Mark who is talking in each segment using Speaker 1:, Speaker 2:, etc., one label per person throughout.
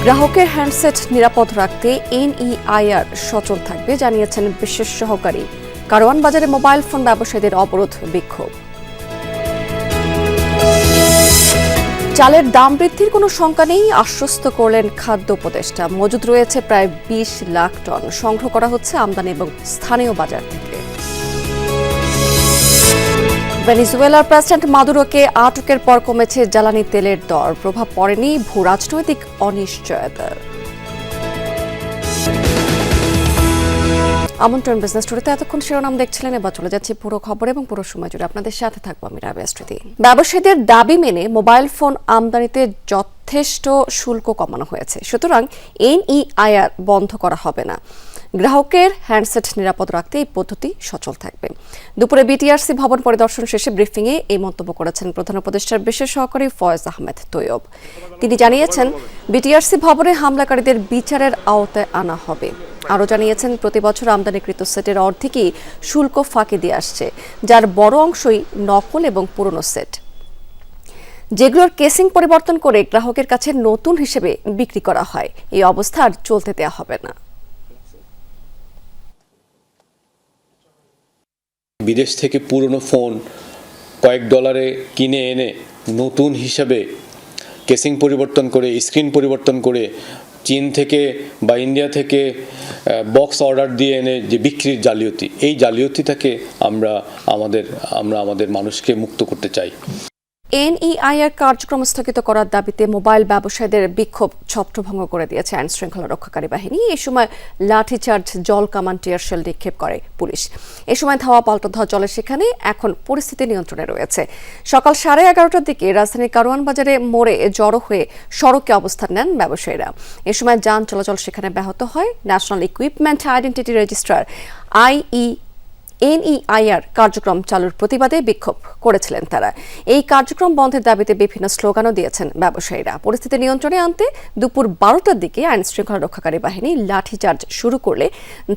Speaker 1: গ্রাহকের হ্যান্ডসেট নিরাপদ রাখতে এনইআইআর সচল থাকবে জানিয়েছেন বিশেষ সহকারী কারওয়ান বাজারে মোবাইল ফোন ব্যবসায়ীদের অবরোধ বিক্ষোভ। চালের দাম বৃদ্ধির কোনো শঙ্কা নেই আশ্বস্ত করলেন খাদ্য উপদেষ্টা। মজুদ রয়েছে প্রায় ২০ লাখ টন, সংগ্রহ করা হচ্ছে আমদানি এবং স্থানীয় বাজার থেকে। ভেনেজুয়েলার প্রেসিডেন্ট মাদুরোকে আটকের পর কমেছে জ্বালানি তেলের দর, প্রভাব পড়েনি ভূ রাজনৈতিক অনিশ্চয়তার। আমন্ত্রণ বিজনেস স্টোরিতে এতক্ষণ শিরোনাম দেখছিলেন, এবার চলে যাচ্ছি পুরো খবর এবং পুরো সময় জুড়ে আপনাদের সাথে থাকবো আমি রাবেয়া স্মৃতি। ব্যবসায়ীদের দাবি মেনে মোবাইল ফোন আমদানিতে যথেষ্ট শুল্ক কমানো হয়েছে, সুতরাং এনইআইআর বন্ধ করা হবে না। গ্রাহকের হ্যান্ডসেট নিরাপদ রাখতে এই পদ্ধতি সচল থাকবে। দুপুরে বিটিআরসি ভবন পরিদর্শন শেষে ব্রিফিংয়ে এই মন্তব্য করেছেন প্রধান উপদেষ্টার বিশেষ সহকারী ফয়েজ আহমেদ তৈয়ব। তিনি জানিয়েছেন বিটিআরসি ভবনে হামলাকারীদের বিচারের আওতায় আনা হবে। আরও জানিয়েছেন প্রতি বছর আমদানিকৃত সেটের অর্ধেকই শুল্ক ফাঁকি দিয়ে আসছে, যার বড় অংশই নকল এবং পুরনো সেট, যেগুলোর কেসিং পরিবর্তন করে গ্রাহকের কাছে নতুন হিসেবে বিক্রি করা হয়। এই অবস্থা আর চলতে দেওয়া হবে না।
Speaker 2: বিদেশ থেকে পুরনো ফোন কয়েক ডলারে কিনে এনে নতুন হিসাবে কেসিং পরিবর্তন করে স্ক্রিন পরিবর্তন করে চীন থেকে বা ইন্ডিয়া থেকে বক্স অর্ডার দিয়ে এনে যে বিক্রির জালিয়াতি, এই জালিয়াতিটাকে আমরা আমাদের মানুষকে মুক্ত করতে চাই।
Speaker 1: এনইআইআর কার্যক্রম স্থগিত করার দাবিতে মোবাইল ব্যবসায়ীদের বিক্ষোভ ছত্রভঙ্গ করে দিয়েছে আইন শৃঙ্খলা রক্ষাকারী বাহিনী। এই সময় লাঠিচার্জ, জল কামান, টিয়ার শেল নিক্ষেপ করে পুলিশ। এ সময় ধাওয়া পাল্টা ধাওয়া চলে সেখানে। এখন পরিস্থিতি নিয়ন্ত্রণে রয়েছে। সকাল 11:30টার দিকে রাজধানীর কারওয়ান বাজারে মোড়ে জড়ো হয়ে সড়কে অবস্থান নেন ব্যবসায়ীরা। এ সময় যান চলাচল সেখানে ব্যাহত হয়। National equipment identity registrar NEIR কার্যক্রম চালুর প্রতিবাদে বিক্ষোভ করেছিলেন তারা। এই কার্যক্রম বন্ধের দাবিতে বিভিন্ন স্লোগানও দিয়েছেন ব্যবসায়ীরা। পরিস্থিতি নিয়ন্ত্রণে আনতে দুপুর 12টার দিকে আইন শৃঙ্খলা রক্ষাকারী বাহিনী লাঠিচার্জ শুরু করলে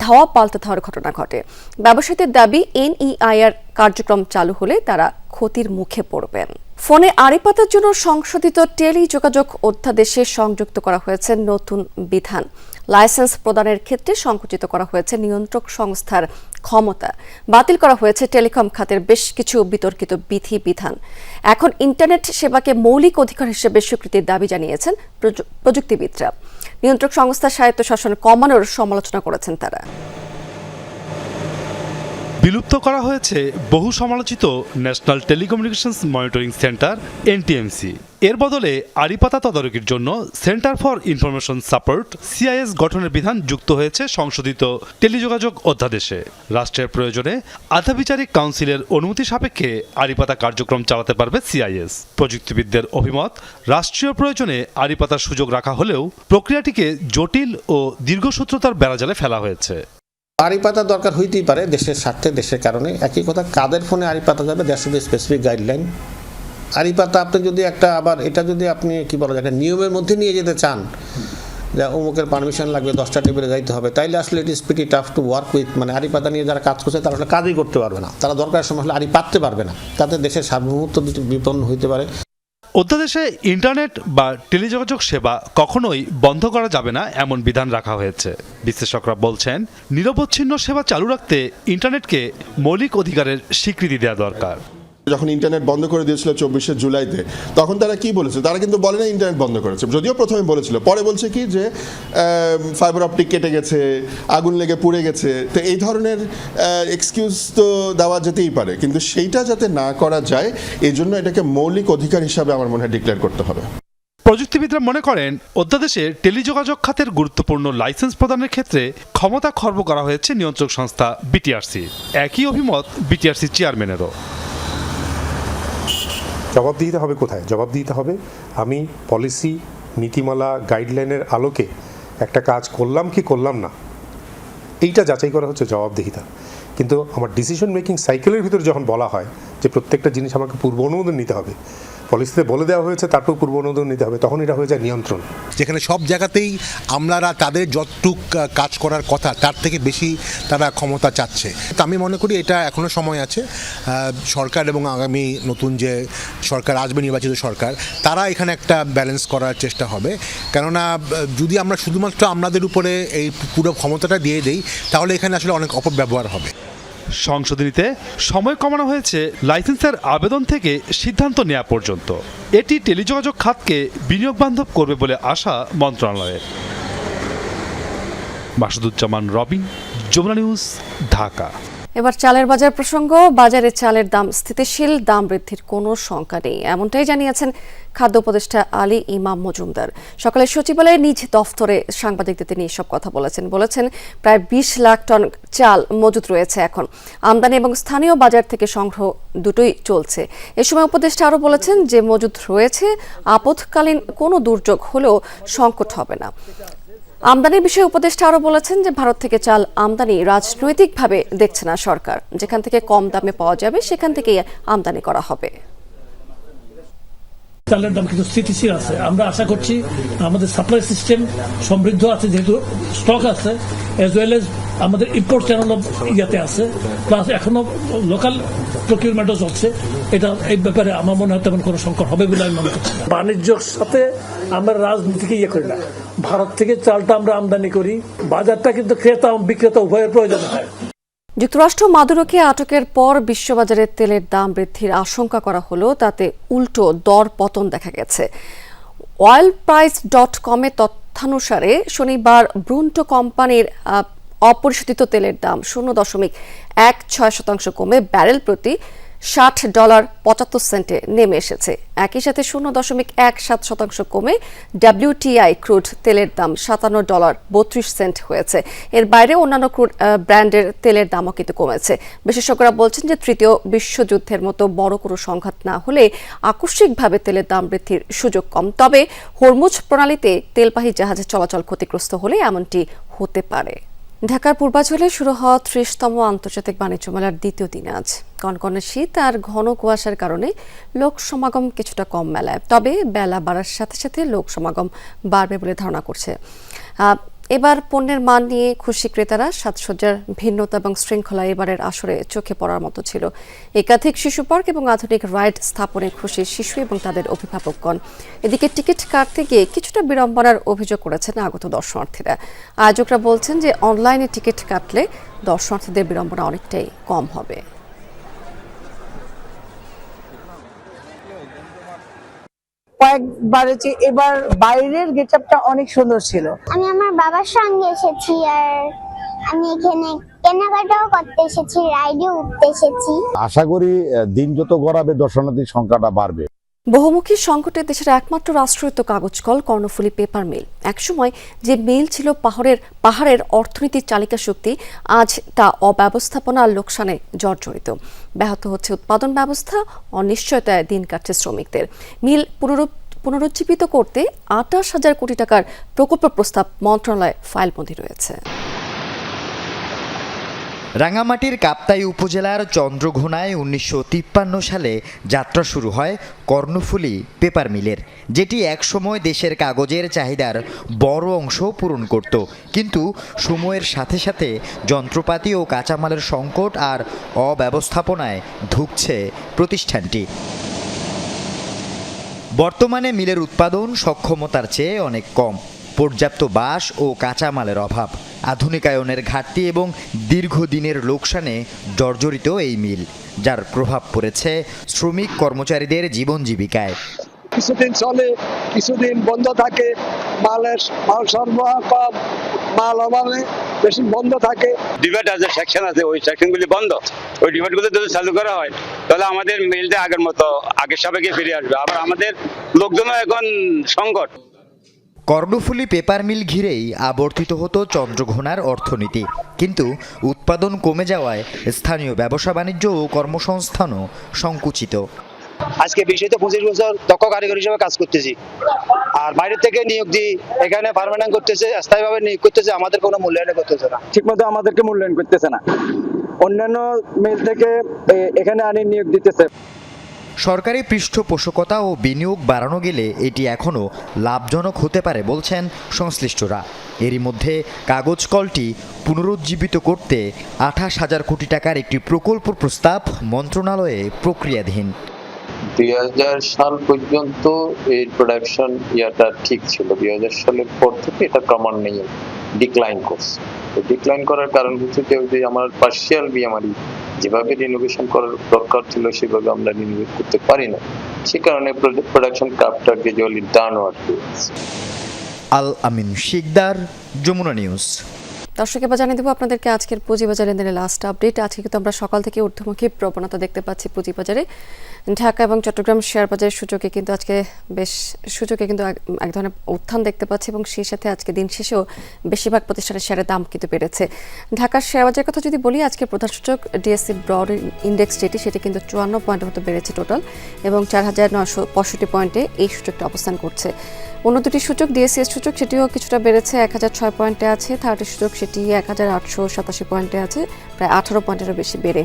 Speaker 1: ধাওয়া পাল্টা ধাওয়ার ঘটনা ঘটে। ব্যবসায়ীদের দাবি এনইআইআর কার্যক্রম চালু হলে তারা ক্ষতির মুখে পড়বেন। ফোনে আড়ি পাতার জন্য সংশোধিত টেলিযোগাযোগ অধ্যাদেশে সংযুক্ত করা হয়েছে নতুন বিধান। লাইসেন্স প্রদানের ক্ষেত্রে সংকুচিত করা হয়েছে নিয়ন্ত্রক সংস্থার ক্ষমতা। বাতিল করা হয়েছে টেলিকম খাতের বেশ কিছু বিতর্কিত বিধিবিধান। এখন ইন্টারনেট সেবাকে মৌলিক অধিকার হিসেবে স্বীকৃতির দাবি জানিয়েছেন প্রযুক্তিবিদরা। নিয়ন্ত্রক সংস্থার স্বায়ত্তশাসন কমানোর সমালোচনা করেছেন তারা।
Speaker 3: বিলুপ্ত করা হয়েছে বহু সমালোচিত national telecommunications monitoring centre NTMC. এর বদলে আড়িপাতা তদারকির জন্য centre for information support CIS গঠনের বিধান যুক্ত হয়েছে সংশোধিত টেলিযোগাযোগ অধ্যাদেশে। রাষ্ট্রের প্রয়োজনে আধাবিচারিক কাউন্সিলের অনুমতি সাপেক্ষে আড়িপাতা কার্যক্রম চালাতে পারবে সিআইএস। প্রযুক্তিবিদদের অভিমত, রাষ্ট্রীয় প্রয়োজনে আড়িপাতার সুযোগ রাখা হলেও প্রক্রিয়াটিকে জটিল ও দীর্ঘসূত্রতার বেড়াজালে ফেলা হয়েছে।
Speaker 4: আড়িপাতা দরকার হইতেই পারে দেশের স্বার্থে, দেশের কারণে। একই কথা, কাদের ফোনে আড়িপাতা যাবে, that should be specific guideline. আড়িপাতা আপনি যদি এটা যদি আপনি কি বলা যায়, একটা নিয়মের মধ্যে নিয়ে যেতে চান, যে অমুকের পারমিশন লাগবে, 10টা টেবিলে যাইতে হবে, তাইলে আসলে it is pretty tough to work with. মানে আড়িপাতা নিয়ে যারা কাজ করছে তারা আসলে কাজই করতে পারবে না, তারা দরকারের সময় আসলে আড়ি পাততে পারবে না, তাতে দেশের সার্বভৌমত্ব বিপন্ন হইতে পারে।
Speaker 3: অধ্যাদেশে ইন্টারনেট বা টেলিযোগাযোগ সেবা কখনোই বন্ধ করা যাবে না এমন বিধান রাখা হয়েছে। বিশ্লেষকরা বলছেন, নিরবচ্ছিন্ন সেবা চালু রাখতে ইন্টারনেটকে মৌলিক অধিকারের স্বীকৃতি দেওয়া দরকার।
Speaker 5: যখন ইন্টারনেট বন্ধ করে দিয়েছিল 24শে জুলাইতে, তখন তারা কি বলেছে? তারা কিন্তু বলে না ইন্টারনেট বন্ধ করেছে, যদিও প্রথমে বলেছিল, পরে বলছে কি যে ফাইবার অপটিক কেটে গেছে, আগুন লেগে পুড়ে গেছে। তো এই ধরনের এক্সকিউজ তো দেওয়া যেতেই পারে, কিন্তু সেইটা যাতে না করা যায় এই জন্য এটাকে মৌলিক অধিকার হিসাবে আমার মনে হয় ডিক্লেয়ার করতে হবে।
Speaker 3: প্রযুক্তিবিদরা মনে করেন অধ্যাদেশে টেলিযোগাযোগ খাতের গুরুত্বপূর্ণ লাইসেন্স প্রদানের ক্ষেত্রে ক্ষমতা খর্ব করা হয়েছে নিয়ন্ত্রক সংস্থা বিটিআরসি। একই অভিমত বিটিআরসি চেয়ারম্যানেরও।
Speaker 6: জবাব দিতে হবে কোথায়? জবাব দিতে হবে আমি পলিসি, নীতিমালা, গাইডলাইনের আলোকে একটা কাজ করলাম কি করলাম না, এইটা যাচাই করা হচ্ছে জবাবদিহিতা। কিন্তু আমার ডিসিশন মেকিং সাইকেলের ভিতরে যখন বলা হয় যে প্রত্যেকটা জিনিস আমাকে পূর্ব অনুমোদন নিতে হবে, পলিসিতে বলে দেওয়া হয়েছে, তারপর পূর্ব অনুমোদন নিতে হবে, তখন এটা হয়ে যায় নিয়ন্ত্রণ।
Speaker 7: যেখানে সব জায়গাতেই আমলারা তাদের যতটুক কাজ করার কথা তার থেকে বেশি তারা ক্ষমতা চাচ্ছে। তো আমি মনে করি এটা এখনও সময় আছে। সরকার এবং আগামী নতুন যে সরকার আসবে, নির্বাচিত সরকার, তারা এখানে একটা ব্যালেন্স করার চেষ্টা হবে। কেননা যদি আমরা শুধুমাত্র আমলাদের উপরে এই পুরো ক্ষমতাটা দিয়ে দিই, তাহলে এখানে আসলে অনেক অপব্যবহার হবে।
Speaker 3: সংশোধনীতে সময় কমানো হয়েছে লাইসেন্সের আবেদন থেকে সিদ্ধান্ত নেওয়া পর্যন্ত। এটি টেলিযোগাযোগ খাতকে বিনিয়োগ বান্ধব করবে বলে আশা মন্ত্রণালয়ের। মাসুদুজ্জামান রবিন, যমুনা নিউজ, ঢাকা।
Speaker 1: এবার চালের বাজার প্রসঙ্গ। বাজারে চালের দাম স্থিতিশীল, দাম বৃদ্ধির কোনো শঙ্কা নেই, এমনটাই জানিয়েছেন খাদ্য উপদেষ্টা আলী ইমাম মজুমদার। সকালে সচিবালয়ে নিজ দফতরে সাংবাদিকদের তিনি এসব কথা বলেছেন প্রায় 20 লাখ টন চাল মজুত রয়েছে এখন। আমদানি এবং স্থানীয় বাজার থেকে সংগ্রহ দুটোই চলছে। এ সময় উপদেষ্টা আরও বলেছেন যে মজুত রয়েছে, আপৎকালীন কোনো দুর্যোগ হলেও সংকট হবে না। আমদানির বিষয়ে উপদেষ্টা আরও বলেছেন যে ভারত থেকে চাল আমদানি রাজনৈতিকভাবে দেখছে না সরকার, যেখান থেকে কম দামে পাওয়া যাবে সেখান থেকেই আমদানি করা হবে।
Speaker 8: চালের দাম কিন্তু স্থিতিশীল আছে। আমরা আশা করছি আমাদের সাপ্লাই সিস্টেম সমৃদ্ধ আছে, যেহেতু স্টক আছে, এজ ওয়েল এজ আমাদের ইম্পোর্ট চ্যানেল ইয়াতে আছে, প্লাস এখনো লোকাল প্রকিউরমেন্টও চলছে। এটা এই ব্যাপারে আমার মনে হয় তেমন কোনো সংকট হবে বলে আমি মনে করছি। বাণিজ্যর সাথে আমরা রাজনীতিকে করি না। ভারত থেকে চালটা আমরা আমদানি করি, বাজারটা কিন্তু ক্রেতা এবং বিক্রেতা উভয়ের প্রয়োজন হয়।
Speaker 1: যুক্তরাষ্ট্র মাদুরোকে আটকের পর বিশ্ববাজারে তেলের দাম বৃদ্ধির আশঙ্কা করা হলেও তাতে উল্টো দর পতন দেখা গেছে। oilprice.com-এর তথ্যানুসারে শনিবার ব্রুন্টো কোম্পানির অপরিশোধিত তেলের দাম 0.16% কমে ব্যারেল প্রতি $60.75 নেমে এসেছে। একই সাথে 0.17% কমে WTI ক্রুড তেলের দাম $57.32 হয়েছে। এর বাইরে অন্যান্য ক্রুড ব্র্যান্ডের তেলের দামও কিন্তু কমেছে। বিশেষজ্ঞরা বলছেন যে তৃতীয় বিশ্বযুদ্ধের মতো বড় কোনো সংঘাত না হলে আকস্মিকভাবে তেলের দাম বৃদ্ধির সুযোগ কম। তবে হরমুজ প্রণালীতে তেলবাহী জাহাজের চলাচল ক্ষতিগ্রস্ত হলে এমনটি হতে পারে। ঢাকার পূর্বাঞ্চলে শুরু হওয়া 30তম আন্তর্জাতিক বাণিজ্য মেলার দ্বিতীয় দিন আজ। কনকনে শীত আর ঘন কুয়াশার কারণে লোক সমাগম কিছুটা কম মেলায়, তবে বেলা বাড়ার সাথে সাথে লোক সমাগম বাড়বে বলে ধারণা করছে। এবার পণ্যের মান নিয়ে খুশি ক্রেতারা। সাজসজ্জার ভিন্নতা এবং শৃঙ্খলা এবারের আসরে চোখে পড়ার মতো ছিল। একাধিক শিশু পার্ক এবং আধুনিক রাইড স্থাপনে খুশি শিশু এবং তাদের অভিভাবকগণ। এদিকে টিকিট কাটতে গিয়ে কিছুটা বিড়ম্বনার অভিযোগ করেছেন আগত দর্শনার্থীরা। আয়োজকরা বলছেন যে অনলাইনে টিকিট কাটলে দর্শনার্থীদের বিড়ম্বনা অনেকটাই কম হবে।
Speaker 9: কয়েকবার এবার বাইরের গেটআপটা অনেক সুন্দর ছিল।
Speaker 10: আমি আমার বাবার সঙ্গে এসেছি, আর আমি এখানে কেনাকাটাও করতে এসেছি, রাইডে উঠতে এসেছি।
Speaker 11: আশা করি দিন যত গড়াবে দর্শনার্থীর সংখ্যাটা বাড়বে।
Speaker 1: বহুমুখী সংকটে দেশের একমাত্র রাষ্ট্রায়ত্ত কাগজ কল কর্ণফুলী পেপার মিল। একসময় যে মিল ছিল পাহাড়ের অর্থনীতির চালিকা শক্তি, আজ তা অব্যবস্থাপনা আর লোকসানে জর্জরিত। ব্যাহত হচ্ছে উৎপাদন ব্যবস্থা, অনিশ্চয়তায় দিন কাটছে শ্রমিকদের। মিল পুনরুজ্জীবিত করতে 28,000 কোটি টাকার প্রকল্প প্রস্তাব মন্ত্রণালয়ে ফাইলবন্দী রয়েছে।
Speaker 12: রাঙামাটির কাপ্তাই উপজেলার চন্দ্রঘোনায় 1953 সালে যাত্রা শুরু হয় কর্ণফুলী পেপার মিলের, যেটি একসময় দেশের কাগজের চাহিদার বড় অংশ পূরণ করত। কিন্তু সময়ের সাথে সাথে যন্ত্রপাতি ও কাঁচামালের সংকট আর অব্যবস্থাপনায় ধুঁকছে প্রতিষ্ঠানটি। বর্তমানে মিলের উৎপাদন সক্ষমতার চেয়ে অনেক কম, পর্যাপ্ত বাঁশ ও কাঁচামালের অভাব, আধুনিকায়নের ঘাটতি এবং দীর্ঘদিনের লোকসানে জর্জরিত এই মিল, যার প্রভাব পড়েছে শ্রমিক কর্মচারীদের জীবন জীবিকায়।
Speaker 13: কিছুদিন চলে, কিছুদিন বন্ধ থাকে, মাল সরবরাহ কম, মাল অভাবে বেশি বন্ধ থাকে।
Speaker 14: ডিবেট আছে, সেকশন আছে, ওই সেকশনগুলি বন্ধ। ওই ডিবেটগুলো যদি চালু করা হয় তাহলে আমাদের মিলটা আগের মতো আগের সাপেক্ষে ফিরে আসবে। আবার আমাদের লোকজনও এখন সংকট।
Speaker 12: কর্ণফুলী পেপার মিল ঘিরেই আবর্তিত হতো চন্দ্রঘোনার অর্থনীতি, কিন্তু উৎপাদন কমে যাওয়ায় স্থানীয় ব্যবসা বাণিজ্য ও কর্মসংস্থানও সংকুচিত।
Speaker 13: আজকে 20-25 বছর দক্ষ কারিগর হিসেবে কাজ করতেছি, আর বাইরে থেকে নিয়োগ দিই, এখানে পার্মানেন্ট করতেছে, স্থায়ীভাবে নিয়োগ করতেছে, আমাদের কোনো মূল্যায়ন করতেছে না, ঠিকমতো আমাদেরকে মূল্যায়ন করতেছে না। অন্যান্য মিল থেকে এখানে আনি নিয়োগ দিতেছে।
Speaker 12: সরকারি পৃষ্ঠপোষকতা ও বিনিয়োগ বাড়ানো গেলে এটি এখনও লাভজনক হতে পারে বলছেন সংশ্লিষ্টরা। এরই মধ্যে কাগজ কলটি পুনরুজ্জীবিত করতে 28,000 কোটি টাকার একটি প্রকল্প প্রস্তাব মন্ত্রণালয়ে প্রক্রিয়াধীন।
Speaker 15: 2000 সাল পর্যন্ত এই প্রোডাকশন ইয়াটা ঠিক ছিল। 2000 সালের পর থেকে এটা ক্রমান্বয়ে ডিক্লাইন করছে। ডিক্লাইন করার কারণ হচ্ছে যে আমার পার্শিয়াল বিএমআরই যেভাবে রিনোভেশন করার দরকার ছিল সেভাবে আমরা রিনোভেট করতে পারি না। সে কারণে প্রোডাকশন কাপটা গ্রাজুয়ালি ডাউনওয়ার্ড হয়েছে।
Speaker 12: আল আমিন শিকদার, যমুনা নিউজ।
Speaker 1: দর্শক, এবার জানিয়ে দেবো আপনাদেরকে আজকের পুঁজিবাজার লেনদেনের লাস্ট আপডেট। আজকে কিন্তু আমরা সকাল থেকে ঊর্ধ্বমুখী প্রবণতা দেখতে পাচ্ছি পুঁজিবাজারে। ঢাকা এবং চট্টগ্রাম শেয়ার বাজারের সূচকে কিন্তু আজকে এক ধরনের উত্থান দেখতে পাচ্ছি এবং সেই সাথে আজকে দিন শেষেও বেশিরভাগ প্রতিষ্ঠানের শেয়ারের দাম কিন্তু বেড়েছে। ঢাকার শেয়ার বাজারের কথা যদি বলি, আজকে প্রধান সূচক ডিএসসি ব্রড ইন্ডেক্স সেটি কিন্তু 54 পয়েন্টের মতো বেড়েছে টোটাল, এবং 4,965 পয়েন্টে এই সূচকটা অবস্থান করছে। অন্য দুটি সূচক ডিএসসিএস সূচক সেটিও কিছুটা বেড়েছে, 1006 পয়েন্টে আছে। থার্টি সূচক সেটি 1887 পয়েন্টে আছে, প্রায় 18 পয়েন্টেরও বেশি বেড়ে।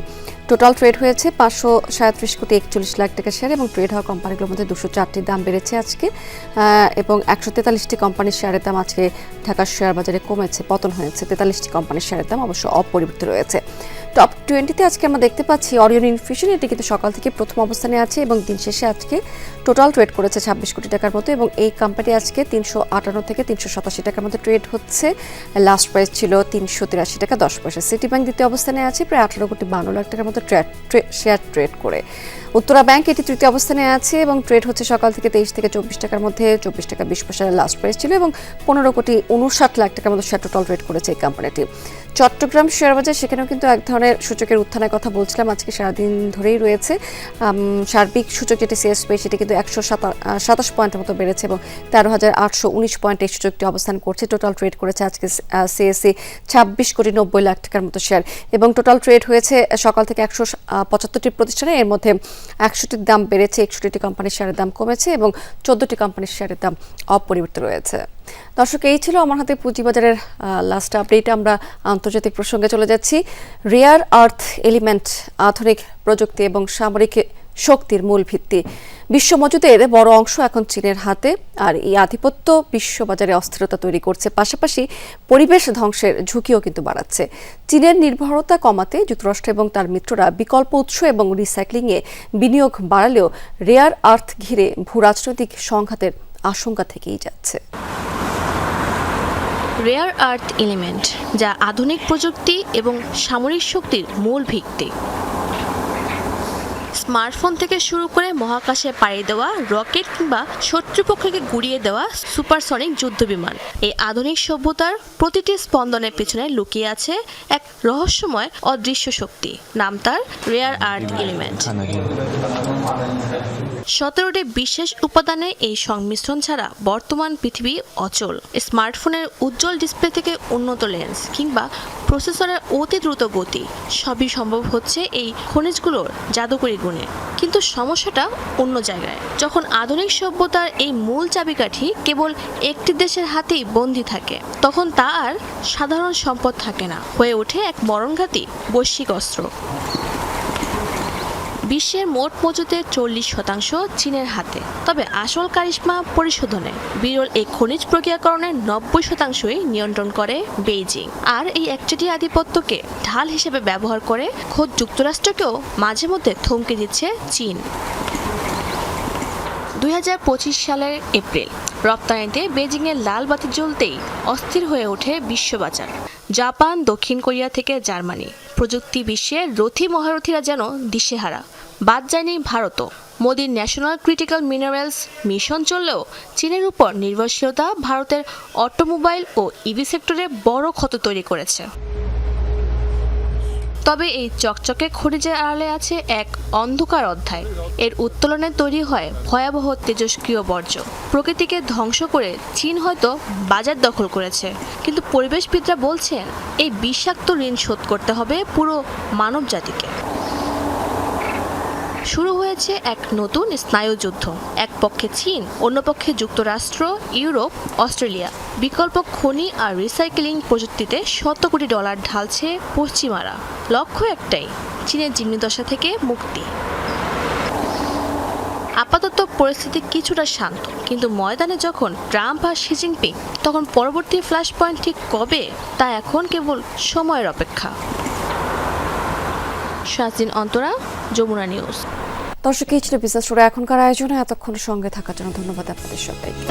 Speaker 1: টোটাল ট্রেড হয়েছে 537 কোটি 41 লাখ টাকা শেয়ার, এবং ট্রেড হওয়া কোম্পানিগুলোর মধ্যে 204টির দাম বেড়েছে আজকে, এবং 143টি কোম্পানির শেয়ারের দাম আজকে ঢাকার শেয়ার বাজারে কমেছে, পতন হয়েছে। 43টি কোম্পানির শেয়ারের দাম অবশ্য অপরিবর্তিত রয়েছে। টপ 20-তে আজকে আমরা দেখতে পাচ্ছি অরিয়ন ইনফিউশন, এটি কিন্তু সকাল থেকে প্রথম অবস্থানে আছে এবং দিন শেষে আজকে টোটাল ট্রেড করেছে 26 কোটি টাকার মতো, এবং এই কোম্পানি আজকে 358 থেকে 387 টাকার মধ্যে ট্রেড হচ্ছে। লাস্ট প্রাইস ছিল 383 টাকা 10 পয়সা। সিটি ব্যাংক দ্বিতীয় অবস্থানে আছে প্রায় 18 কোটি 52 লাখ টাকার মতো শেয়ার ট্রেড করে। উত্তরা ব্যাংক এটি তৃতীয় অবস্থানে আছে এবং ট্রেড হচ্ছে সকাল থেকে 23 থেকে 24 টাকার মধ্যে, 24 টাকা 20 পয়সার লাস্ট প্রাইস ছিল, এবং 15 কোটি 59 লাখ টাকার মতো শেয়ার টোটাল ট্রেড করেছে এই কোম্পানিটি। চট্টগ্রাম শেয়ার বাজার, সেখানেও কিন্তু এক ধরনের সূচকের উত্থানের কথা বলছিলাম, আজকে সারাদিন ধরেই রয়েছে। সার্বিক সূচক যেটি সিএসপি সেটি কিন্তু 127 পয়েন্টের মতো বেড়েছে এবং 13,819 পয়েন্টে এই সূচকটি অবস্থান করছে। টোটাল ট্রেড করেছে আজকে সিএসসি 26 কোটি 90 লাখ টাকার মতো শেয়ার, এবং টোটাল ট্রেড হয়েছে সকাল থেকে 175টি প্রতিষ্ঠানে। এর মধ্যে 100টির দাম বেড়েছে, 61টি কোম্পানির শেয়ারের দাম কমেছে এবং 14টি কোম্পানির শেয়ারের দাম অপরিবর্তিত রয়েছে। দর্শক, এই ছিল আমার হাতে পুঁজিবাজারের লাস্ট আপডেট। আমরা আন্তর্জাতিক প্রসঙ্গে চলে যাচ্ছি। রেয়ার আর্থ এলিমেন্ট আধুনিক প্রযুক্তি এবং সামরিক শক্তির মূল ভিত্তি। বিশ্ব মজুদের বড় অংশ এখন চীনের হাতে, আর এই আধিপত্য বিশ্ববাজারে অস্থিরতা তৈরি করছে, পাশাপাশি পরিবেশ ধ্বংসের ঝুঁকিও কিন্তু বাড়াচ্ছে। চীনের নির্ভরতা কমাতে যুক্তরাষ্ট্র এবং তার মিত্ররা বিকল্প উৎস এবং রিসাইক্লিংয়ে বিনিয়োগ বাড়ালেও রেয়ার আর্থ ঘিরে ভূরাজনৈতিক সংঘাতের আশঙ্কা থেকেই যাচ্ছে।
Speaker 16: রেয়ার আর্থ এলিমেন্ট, যা আধুনিক প্রযুক্তি এবং সামরিক শক্তির মূল ভিত্তি। স্মার্টফোন থেকে শুরু করে মহাকাশে পাড়ি দেওয়া রকেট কিংবা শত্রুপক্ষকে গুড়িয়ে দেওয়া সুপারসনিক যুদ্ধবিমান, এই আধুনিক সভ্যতার প্রতিটি স্পন্দনের পেছনে লুকিয়ে আছে এক রহস্যময় অদৃশ্য শক্তি। নাম তার রেয়ার আর্থ এলিমেন্ট। 17টি বিশেষ উপাদানে এই সংমিশ্রণ ছাড়া বর্তমান পৃথিবী অচল। স্মার্টফোনের উজ্জ্বল ডিসপ্লে থেকে উন্নত লেন্স কিংবা প্রসেসরের অতি দ্রুত গতি, সবই সম্ভব হচ্ছে এই খনিজগুলোর জাদুকরি গুণে। কিন্তু সমস্যাটা অন্য জায়গায়। যখন আধুনিক সভ্যতার এই মূল চাবিকাঠি কেবল একটি দেশের হাতেই বন্দী থাকে, তখন তা আর সাধারণ সম্পদ থাকে না, হয়ে ওঠে এক মরণঘাতী বৈশ্বিক অস্ত্র। বিশ্বের মোট মজুদের 40% চীনের হাতে, তবে আসল কারিশমা পরিশোধনে। বিরল এই খনিজ প্রক্রিয়াকরণের 90%ই নিয়ন্ত্রণ করে বেইজিং, আর এই একচেটি আধিপত্যকে ঢাল হিসেবে ব্যবহার করে খোদ যুক্তরাষ্ট্রকেও মাঝে মধ্যে থমকে দিচ্ছে চীন। 2025 সালের এপ্রিল, রপ্তানিতে বেজিংয়ের লাল বাতি জ্বলতেই অস্থির হয়ে ওঠে বিশ্ববাজার। জাপান, দক্ষিণ কোরিয়া থেকে জার্মানি, প্রযুক্তি বিশ্বের রথী মহারথীরা যেন দিশেহারা। বাদ যায়নি ভারতও। মোদির ন্যাশনাল ক্রিটিক্যাল মিনারেলস মিশন চললেও চীনের উপর নির্ভরশীলতা ভারতের অটোমোবাইল ও ইভি সেক্টরে বড় ক্ষত তৈরি করেছে। তবে এই চকচকে খনিজের আড়ালে আছে এক অন্ধকার অধ্যায়। এর উত্তোলনে তৈরি হয় ভয়াবহ তেজস্ক্রিয় বর্জ্য। প্রকৃতিকে ধ্বংস করে চীন হয়তো বাজার দখল করেছে, কিন্তু পরিবেশবিদরা বলছেন এই বিষাক্ত ঋণ শোধ করতে হবে পুরো মানব জাতিকে। শুরু হয়েছে এক নতুন স্নায়ুযুদ্ধ। এক পক্ষে চীন, অন্য পক্ষে যুক্তরাষ্ট্র, ইউরোপ, অস্ট্রেলিয়া। বিকল্প খনি আর রিসাইক্লিং প্রযুক্তিতে $100 কোটি ঢালছে পশ্চিমারা। লক্ষ্য একটাই, চীনের জীবনীদশা থেকে মুক্তি। আপাতত পরিস্থিতি কিছুটা শান্ত, কিন্তু ময়দানে যখন ট্রাম্প আর শি জিনপিং, তখন পরবর্তী ফ্ল্যাশ পয়েন্ট ঠিক কবে তা এখন কেবল সময়ের অপেক্ষা। শাহজিন অন্তরা, যমুনা নিউজ।
Speaker 1: দর্শক, এই ছিল বিজনেস টুডে এখনকার আয়োজনে। এতক্ষণ সঙ্গে থাকার জন্য ধন্যবাদ আপনাদের সবাইকে।